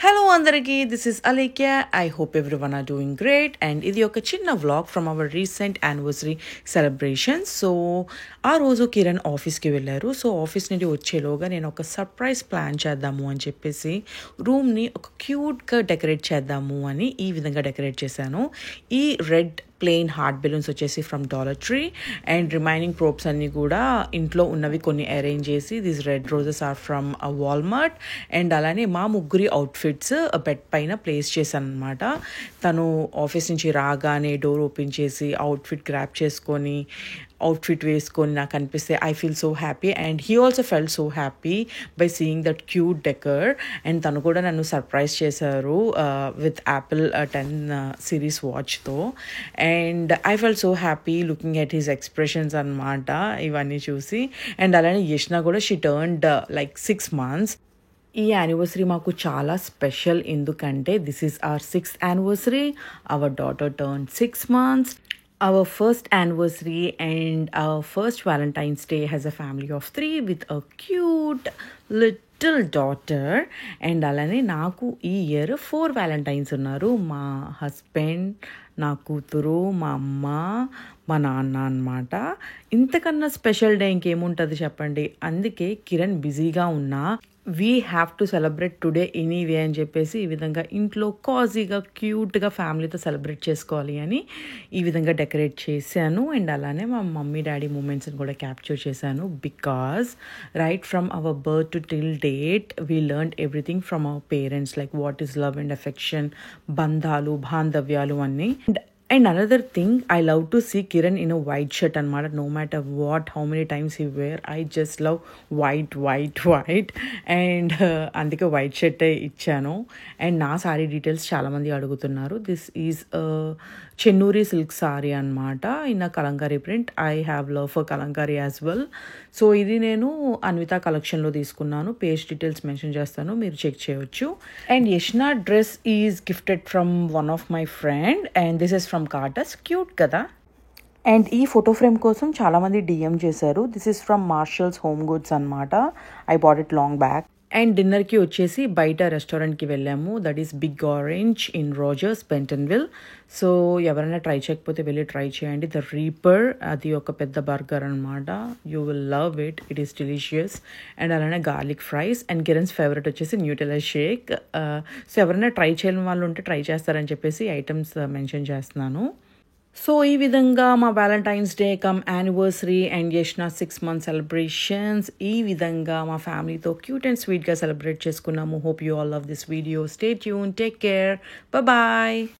Hello Andariki, this is Alekia. I hope everyone are doing great and ఇది ఒక చిన్న vlog from our recent anniversary celebration. So ఆ రోజు కిరణ్ ఆఫీస్కి వెళ్ళారు. సో ఆఫీస్ నుండి వచ్చేలోగా నేను ఒక సర్ప్రైజ్ ప్లాన్ చేద్దాము అని చెప్పేసి రూమ్ని ఒక క్యూట్గా డెకరేట్ చేద్దాము అని ఈ విధంగా డెకరేట్ చేశాను. ఈ రెడ్ ప్లెయిన్ హార్ట్ బెలూన్స్ వచ్చేసి from dollar tree and remaining props అన్నీ కూడా ఇంట్లో ఉన్నవి కొన్ని అరేంజ్ చేసి these red roses are from Walmart and అలానే మా ముగ్గురి అవుట్ఫిట్స్ బెడ్ పైన ప్లేస్ చేశాను అనమాట. తను ఆఫీస్ నుంచి రాగానే డోర్ ఓపెన్ చేసి అవుట్ఫిట్ గ్రాప్ చేసుకొని అవుట్ఫిట్ వేసుకొని నాకు అనిపిస్తే I feel so happy and he also felt so happy by seeing that cute decor. And తను కూడా నన్ను సర్ప్రైజ్ చేశారు విత్ యాపిల్ 10 సిరీస్ వాచ్తో and I felt so happy looking at his expressions అనమాట ఇవన్నీ చూసి. అండ్ అలానే యష్నా కూడా షీ టర్న్డ్ లైక్ 6 months. ఈ యానివర్సరీ మాకు చాలా స్పెషల్ ఎందుకంటే this is hour 6th anniversary. Hour daughter turn 6 months. Our first anniversary and our first Valentine's Day has a family of 3 with a cute little daughter. And అలానే నాకు ఈ year 4 Valentine's ఉన్నారు. మా husband, నా కూతురు, మా అమ్మ, మా నాన్న అనమాట. ఇంతకన్నా స్పెషల్ డే ఇంకేముంటుంది చెప్పండి. అందుకే కిరణ్ బిజీగా ఉన్నా we have to celebrate today anyway అని చెప్పేసి ఈ విధంగా ఇంట్లో కాజీగా క్యూట్గా ఫ్యామిలీతో సెలబ్రేట్ చేసుకోవాలి అని ఈ విధంగా డెకరేట్ చేశాను. అండ్ అలానే మా మమ్మీ డాడీ మూమెంట్స్ని కూడా క్యాప్చర్ చేశాను because right from our birth to till date we learn everything from our parents like what is love and affection, బంధాలు, బాంధవ్యాలు అన్నీ. And another thing, I love to see Kiran in a white shirt anamata. No matter what, how many times he wear, I just love white. And అందుకే white shirt ఇచ్చాను. And నా sari details చాలామంది అడుగుతున్నారు. This is Chennuri silk sari అనమాట in Kalamkari print. I have love for Kalamkari as well. So ఇది నేను అన్విత కలెక్షన్లో తీసుకున్నాను. పేజ్ డీటెయిల్స్ మెన్షన్ చేస్తాను, మీరు చెక్ చేయొచ్చు. And Yashna dress is gifted from one of my friend and this is from Carter's. Cute కదా. And ఈ ఫోటో ఫ్రేమ్ కోసం చాలామంది డిఎం చేశారు. This is from Marshalls home goods అనమాట. I bought it long back. And డిన్నర్కి వచ్చేసి బయట రెస్టారెంట్కి వెళ్ళాము. That is Big Orange in Rogers Bentonville. So ఎవరైనా ట్రై చేయకపోతే వెళ్ళి ట్రై చేయండి. ద రీపర్ అది ఒక పెద్ద బర్గర్ అనమాట. You will love it. It is delicious. And అలానే garlic fries and Kiran's favourite వచ్చేసి న్యూటెలా షేక్. సో ఎవరైనా ట్రై చేయని వాళ్ళు ఉంటే ట్రై చేస్తారని చెప్పేసి ఐటమ్స్ మెన్షన్ చేస్తున్నాను. సో ఈ విధంగా మా Valentine's day come anniversary and Yashna 6 month celebrations ఈ విధంగా మా ఫ్యామిలీతో క్యూట్ అండ్ స్వీట్గా సెలబ్రేట్ చేసుకున్నాము. Hope you all love this video. Stay tune, take care, bye.